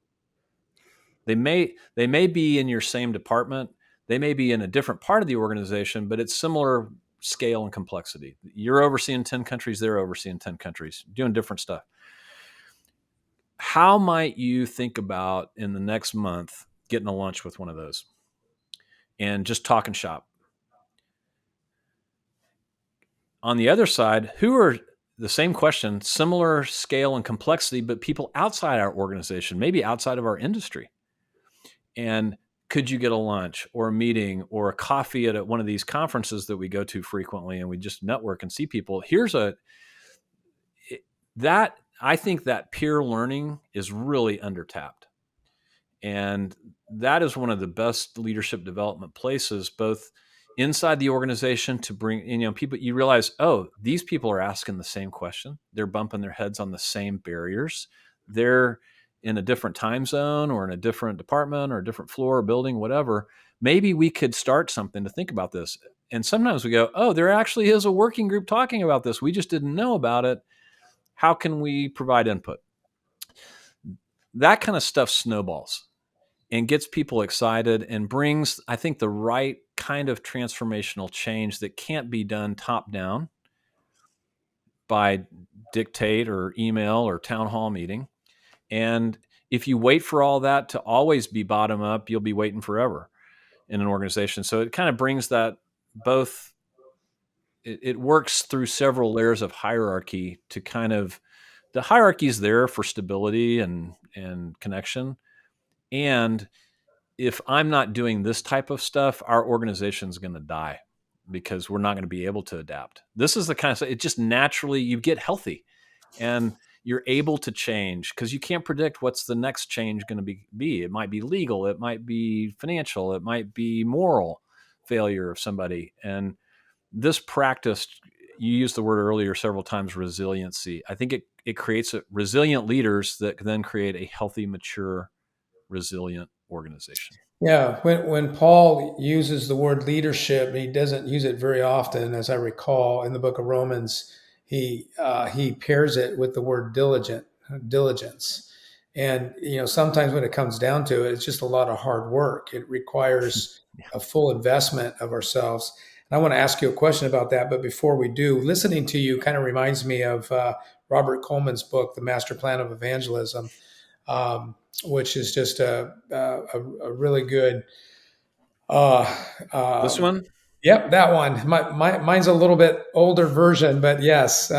They may be in your same department. They may be in a different part of the organization, but it's similar scale and complexity. You're overseeing 10 countries, they're overseeing 10 countries, doing different stuff. How might you think about in the next month getting a lunch with one of those and just talking shop? On the other side, who are the same question, similar scale and complexity, but people outside our organization, maybe outside of our industry? And could you get a lunch or a meeting or a coffee at one of these conferences that we go to frequently and we just network and see people? That I think that peer learning is really undertapped. And that is one of the best leadership development places, both inside the organization to bring, people, you realize, oh, these people are asking the same question. They're bumping their heads on the same barriers. They're in a different time zone or in a different department or a different floor or building, whatever. Maybe we could start something to think about this. And sometimes we go, oh, there actually is a working group talking about this. We just didn't know about it. How can we provide input? That kind of stuff snowballs and gets people excited and brings, I think, the right kind of transformational change that can't be done top down by dictate or email or town hall meeting. And If you wait for all that to always be bottom up, you'll be waiting forever in an organization. So it kind of brings that both. It works through several layers of hierarchy to kind of the hierarchy is there for stability and connection. And if I'm not doing this type of stuff, our organization is going to die because we're not going to be able to adapt. This is the kind of stuff, it just naturally you get healthy and you're able to change because you can't predict what's the next change going to be. It might be legal, it might be financial, it might be moral failure of somebody. And this practice, you used the word earlier several times, resiliency. I think it creates resilient leaders that then create a healthy, mature, resilient organization. Yeah, when Paul uses the word leadership, he doesn't use it very often, as I recall. In the book of Romans, he pairs it with the word diligence, and sometimes when it comes down to it, it's just a lot of hard work. It requires a full investment of ourselves. And I want to ask you a question about that, but before we do, listening to you kind of reminds me of Robert Coleman's book, The Master Plan of Evangelism. Which is just a really good. Uh, This um, one, yep, that one. Mine's a little bit older version, but yes,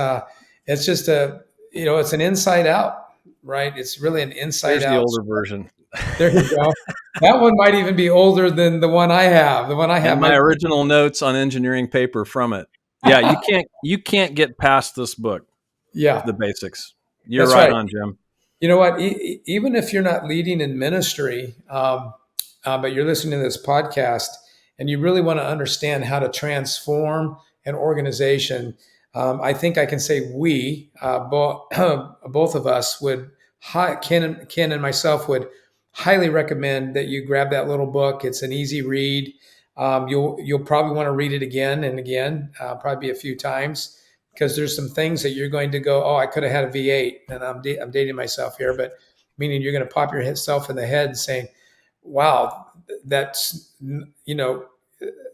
it's just it's an inside out, right? It's really an inside there's the out. older version. There you go. That one might even be older than the one I have. The one I have And my might. original notes on engineering paper from it. Yeah, you can't get past this book, Yeah, the basics. You're that's right right. on, Jim. You know what? Even if you're not leading in ministry, but you're listening to this podcast and you really want to understand how to transform an organization, I think I can say both of us would, Ken and myself would highly recommend that you grab that little book. It's an easy read. You'll probably want to read it again and again, probably a few times, because there's some things that you're going to go, oh, I could have had a V8, and I'm dating myself here, but meaning you're going to pop yourself in the head saying, wow, that's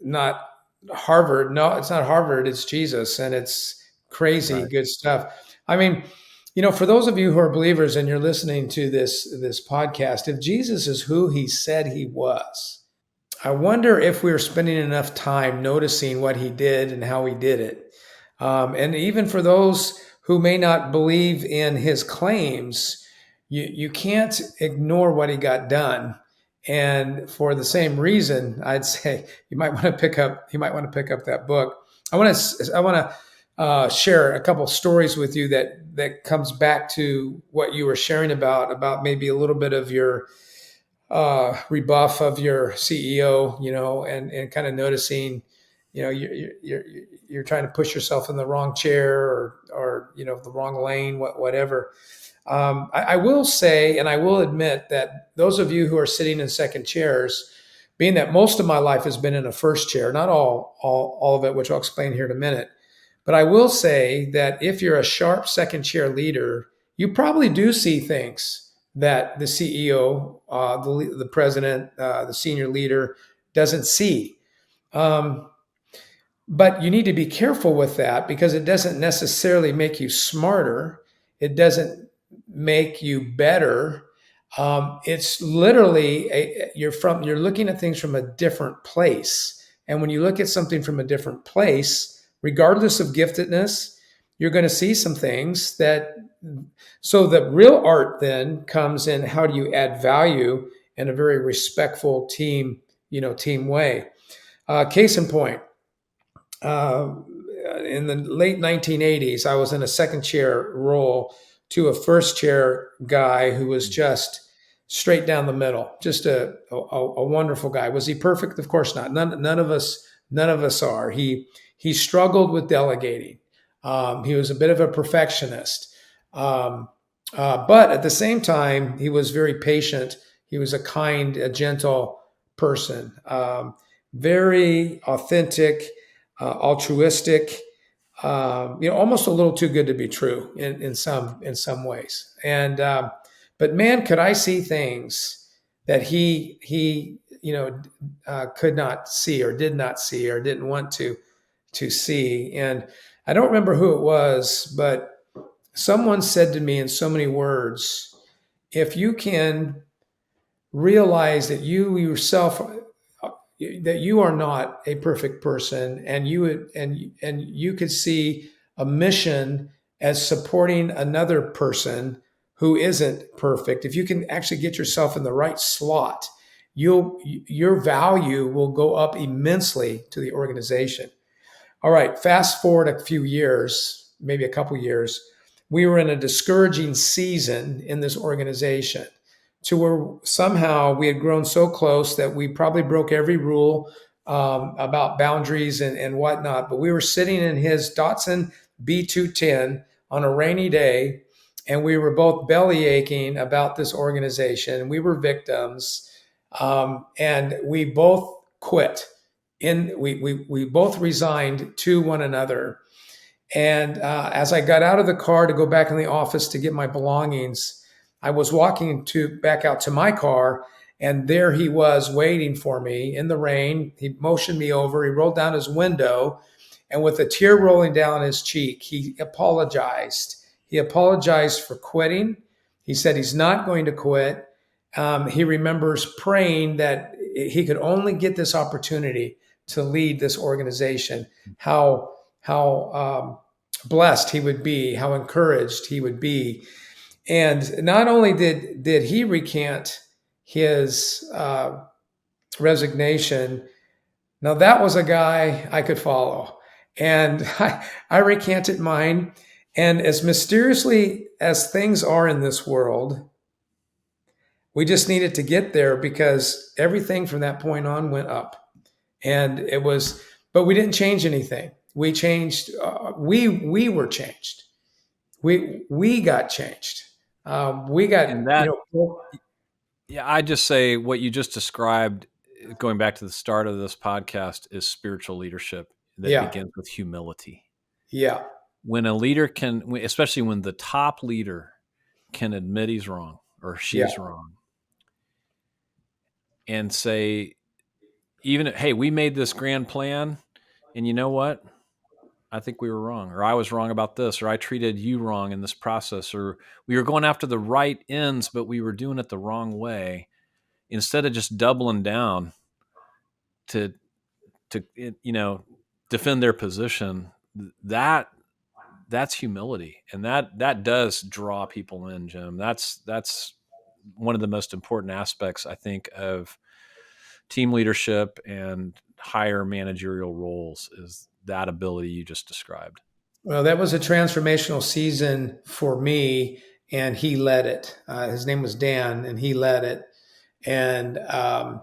not Harvard. No, it's not Harvard. It's Jesus, and it's crazy Right. good stuff. I mean, for those of you who are believers and you're listening to this podcast, if Jesus is who he said he was, I wonder if we were spending enough time noticing what he did and how he did it. And even for those who may not believe in his claims, you can't ignore what he got done. And for the same reason, I'd say you might want to pick up that book. I want to share a couple stories with you that comes back to what you were sharing about maybe a little bit of your rebuff of your CEO, and kind of noticing, you're trying to push yourself in the wrong chair or the wrong lane, whatever. I will say, and I will admit that those of you who are sitting in second chairs, being that most of my life has been in a first chair, not all of it, which I'll explain here in a minute. But I will say that if you're a sharp second chair leader, you probably do see things that the CEO, the president, the senior leader doesn't see. Um, but you need to be careful with that because it doesn't necessarily make you smarter. It doesn't make you better. It's literally you're looking at things from a different place. And when you look at something from a different place, regardless of giftedness, you're going to see some things that. So the real art then comes in how do you add value in a very respectful team way. Case in point, uh, in the late 1980s, I was in a second chair role to a first chair guy who was just straight down the middle, just a wonderful guy. Was he perfect? Of course not. None of us are. He struggled with delegating. He was a bit of a perfectionist, but at the same time, he was very patient. He was a gentle person, very authentic, altruistic, almost a little too good to be true in some ways. And but man, could I see things that he could not see or did not see or didn't want to see. And I don't remember who it was, but someone said to me in so many words, if you can realize that you yourself, that you are not a perfect person, and you could see a mission as supporting another person who isn't perfect. If you can actually get yourself in the right slot, your value will go up immensely to the organization. All right, fast forward a few years, maybe a couple years, we were in a discouraging season in this organization to where somehow we had grown so close that we probably broke every rule about boundaries and whatnot. But we were sitting in his Datsun B210 on a rainy day, and we were both belly aching about this organization. We were victims, and we both quit. We both resigned to one another. And as I got out of the car to go back in the office to get my belongings, I was walking to back out to my car, and there he was waiting for me in the rain. He motioned me over. He rolled down his window, and with a tear rolling down his cheek, he apologized. He apologized for quitting. He said he's not going to quit. He remembers praying that he could only get this opportunity to lead this organization. How blessed he would be, how encouraged he would be. And not only did he recant his resignation, now that was a guy I could follow. And I recanted mine. And as mysteriously as things are in this world, we just needed to get there because everything from that point on went up. And it was, but we didn't change anything. We changed. We were changed. We got changed. We And got, that, yeah, I just say what you just described, going back to the start of this podcast, is spiritual leadership that yeah, begins with humility. yeah, When a leader can, especially when the top leader can admit he's wrong or yeah. she's wrong and say, even, hey, we made this grand plan, and you know what? I think we were wrong, or I was wrong about this, or I treated you wrong in this process, or we were going after the right ends, but we were doing it the wrong way. Instead of just doubling down to defend their position, that that's humility, and that does draw people in, Jim. That's one of the most important aspects, I think, of team leadership and higher managerial roles, is that ability you just described. Well, that was a transformational season for me, and he led it. His name was Dan, and he led it. And I've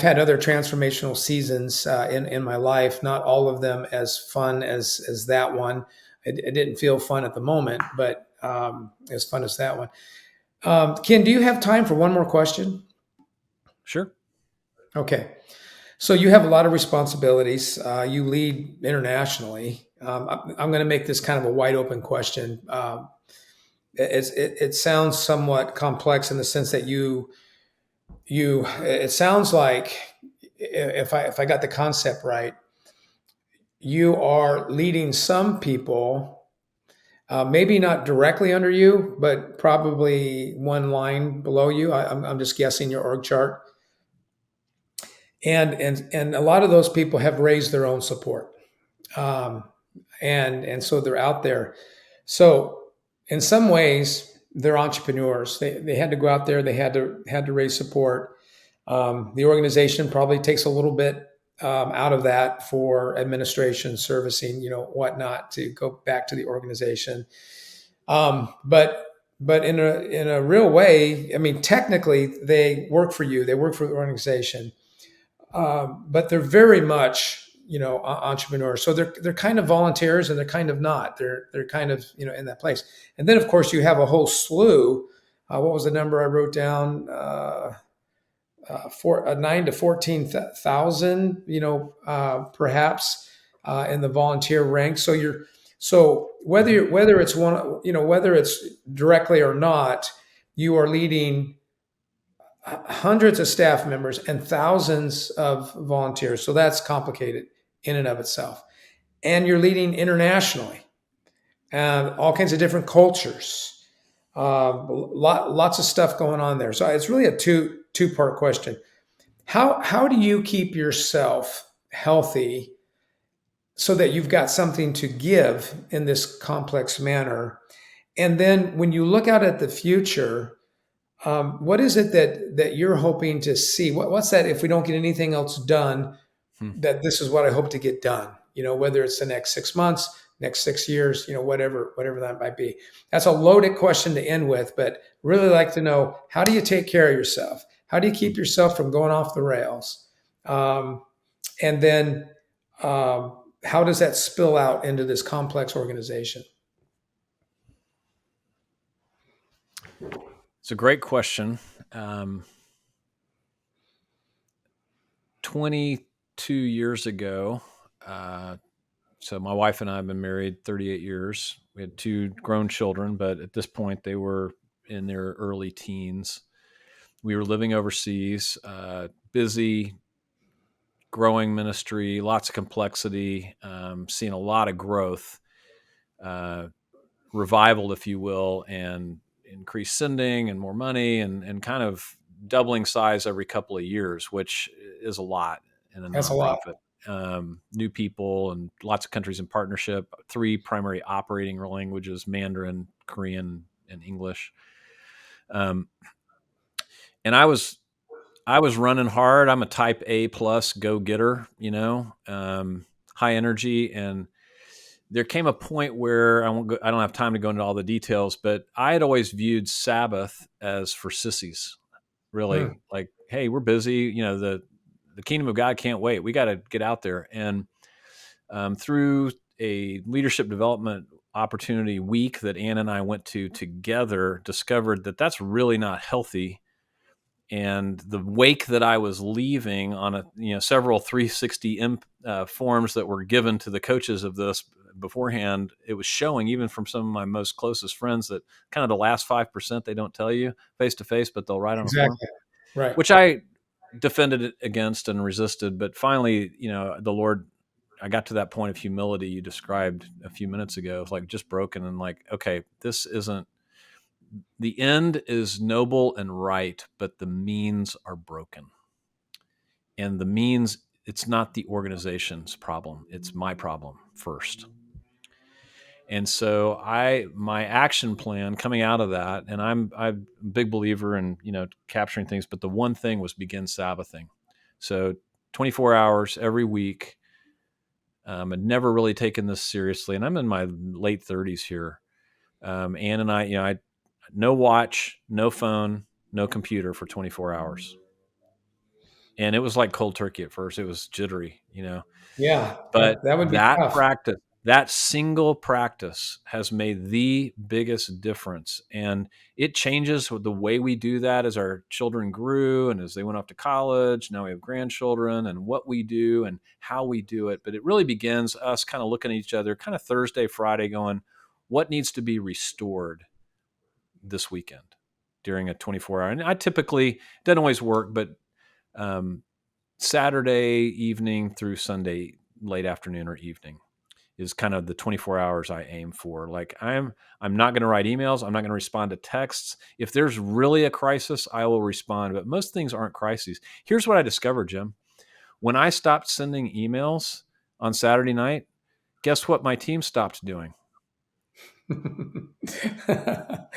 had other transformational seasons in my life. Not all of them as fun as that one. It didn't feel fun at the moment, but as fun as that one. Ken, do you have time for one more question? Sure. Okay. So you have a lot of responsibilities. You lead internationally. I'm going to make this kind of a wide open question. It sounds somewhat complex in the sense that it sounds like, if I got the concept right, you are leading some people, maybe not directly under you, but probably one line below you. I'm just guessing your org chart. And a lot of those people have raised their own support, um, and so they're out there. So in some ways, they're entrepreneurs. They had to go out there. They had to raise support. The organization probably takes a little bit out of that for administration, servicing, whatnot, to go back to the organization. But in a real way, I mean, technically, they work for you. They work for the organization, but they're very much entrepreneurs. So they're kind of volunteers, and they're kind of not. They're kind of in that place. And then of course you have a whole slew. What was the number I wrote down? For 9 to 14,000, perhaps in the volunteer ranks. So whether it's one, whether it's directly or not, you are leading hundreds of staff members and thousands of volunteers. So that's complicated in and of itself. And you're leading internationally, and all kinds of different cultures. Lots of stuff going on there. So it's really a two-part question. How do you keep yourself healthy so that you've got something to give in this complex manner? And then when you look out at the future, what is it that you're hoping to see? What's that if we don't get anything else done? Hmm. That this is what I hope to get done. Whether it's the next 6 months, next 6 years, whatever that might be. That's a loaded question to end with, but really like to know, how do you take care of yourself? How do you keep yourself from going off the rails? And then how does that spill out into this complex organization? It's a great question. Um, 22 years ago, uh, so my wife and I have been married 38 years. We had two grown children, but at this point they were in their early teens. We were living overseas, busy, growing ministry, lots of complexity, seeing a lot of growth, uh, revival, if you will, and increased sending and more money and kind of doubling size every couple of years, which is a lot in a That's a lot. nonprofit. New people and lots of countries in partnership, three primary operating languages: Mandarin, Korean, and English. Um, and I was running hard. I'm a type A plus go getter, high energy. And there came a point where I don't have time to go into all the details, but I had always viewed Sabbath as for sissies, Hmm. really. Like, hey, we're busy. The kingdom of God can't wait. We got to get out there. And through a leadership development opportunity week that Ann and I went to together, discovered that that's really not healthy. And the wake that I was leaving on several 360 forms that were given to the coaches of this beforehand, it was showing even from some of my most closest friends that kind of the last 5% they don't tell you face to face, but they'll write on a form, Exactly. Right. which I defended it against and resisted. But finally, the Lord, I got to that point of humility you described a few minutes ago, like just broken and like, okay, this isn't, the end is noble and right, but the means are broken. And the means, it's not the organization's problem, it's my problem first. And so my action plan coming out of that, and I'm a big believer in capturing things, but the one thing was begin Sabbathing. So 24 hours every week. I'd never really taken this seriously, and I'm in my late 30s here. Ann and I no watch, no phone, no computer for 24 hours. And it was like cold turkey at first. It was jittery. Yeah, But that would be that tough. practice, that single practice has made the biggest difference. And it changes with the way we do that as our children grew and as they went off to college. Now we have grandchildren and what we do and how we do it. But it really begins us kind of looking at each other kind of Thursday, Friday, going, what needs to be restored this weekend during a 24-hour? And I typically, it doesn't always work, but um, Saturday evening through Sunday late afternoon or evening is kind of the 24 hours I aim for. Like I'm not going to write emails. I'm not going to respond to texts. If there's really a crisis, I will respond, but most things aren't crises. Here's what I discovered, Jim. When I stopped sending emails on Saturday night, guess what my team stopped doing?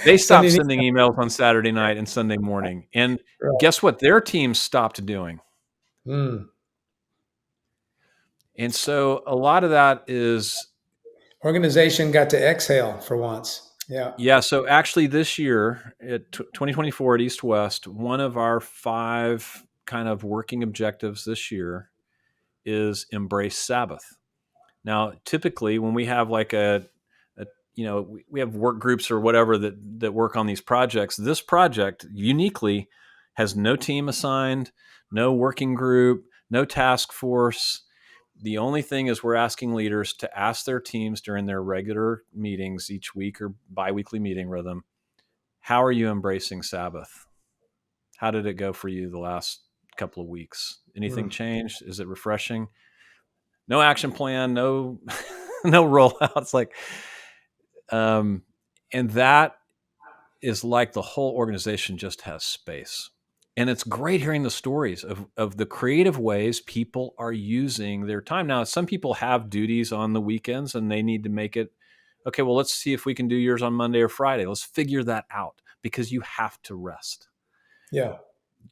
They stopped Sending sending emails on Saturday night and Sunday morning. And right. guess what their team stopped doing? Mm. And so a lot of that is, Organization got to exhale for once. Yeah. yeah. So actually, this year at 2024 at East West, one of our 5 kind of working objectives this year is embrace Sabbath. Now, typically, when we have like we have work groups or whatever that work on these projects, this project uniquely has no team assigned, no working group, no task force. The only thing is we're asking leaders to ask their teams during their regular meetings each week or biweekly meeting rhythm, how are you embracing Sabbath? How did it go for you the last couple of weeks? Anything Mm. changed? Is it refreshing? No action plan, no no rollouts. Like, um, and that is like the whole organization just has space. And it's great hearing the stories of the creative ways people are using their time. Now, some people have duties on the weekends and they need to make it, okay, well, let's see if we can do yours on Monday or Friday. Let's figure that out because you have to rest. Yeah.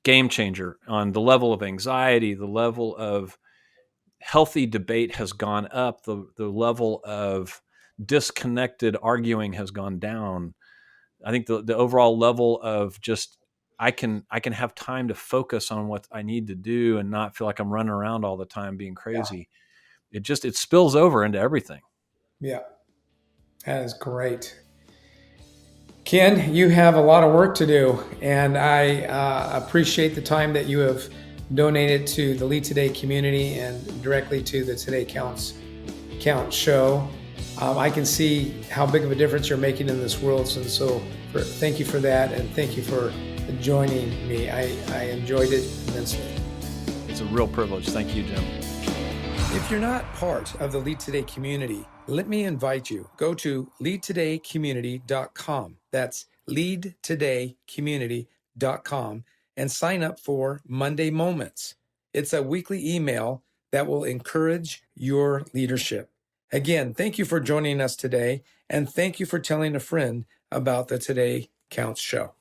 Game changer on the level of anxiety, the level of healthy debate has gone up, the level of disconnected arguing has gone down. I think the overall level of just I can have time to focus on what I need to do and not feel like I'm running around all the time being crazy. It spills over into everything. Yeah. That is great. Ken, you have a lot of work to do, and I appreciate the time that you have donated to the Lead Today community and directly to the Today Count show. I can see how big of a difference you're making in this world, and so thank you for that, and thank you for joining me. I enjoyed it immensely. It's a real privilege. Thank you, Jim. If you're not part of the Lead Today community, let me invite you. Go to leadtodaycommunity.com. That's leadtodaycommunity.com and sign up for Monday Moments. It's a weekly email that will encourage your leadership. Again, thank you for joining us today, and thank you for telling a friend about the Today Counts show.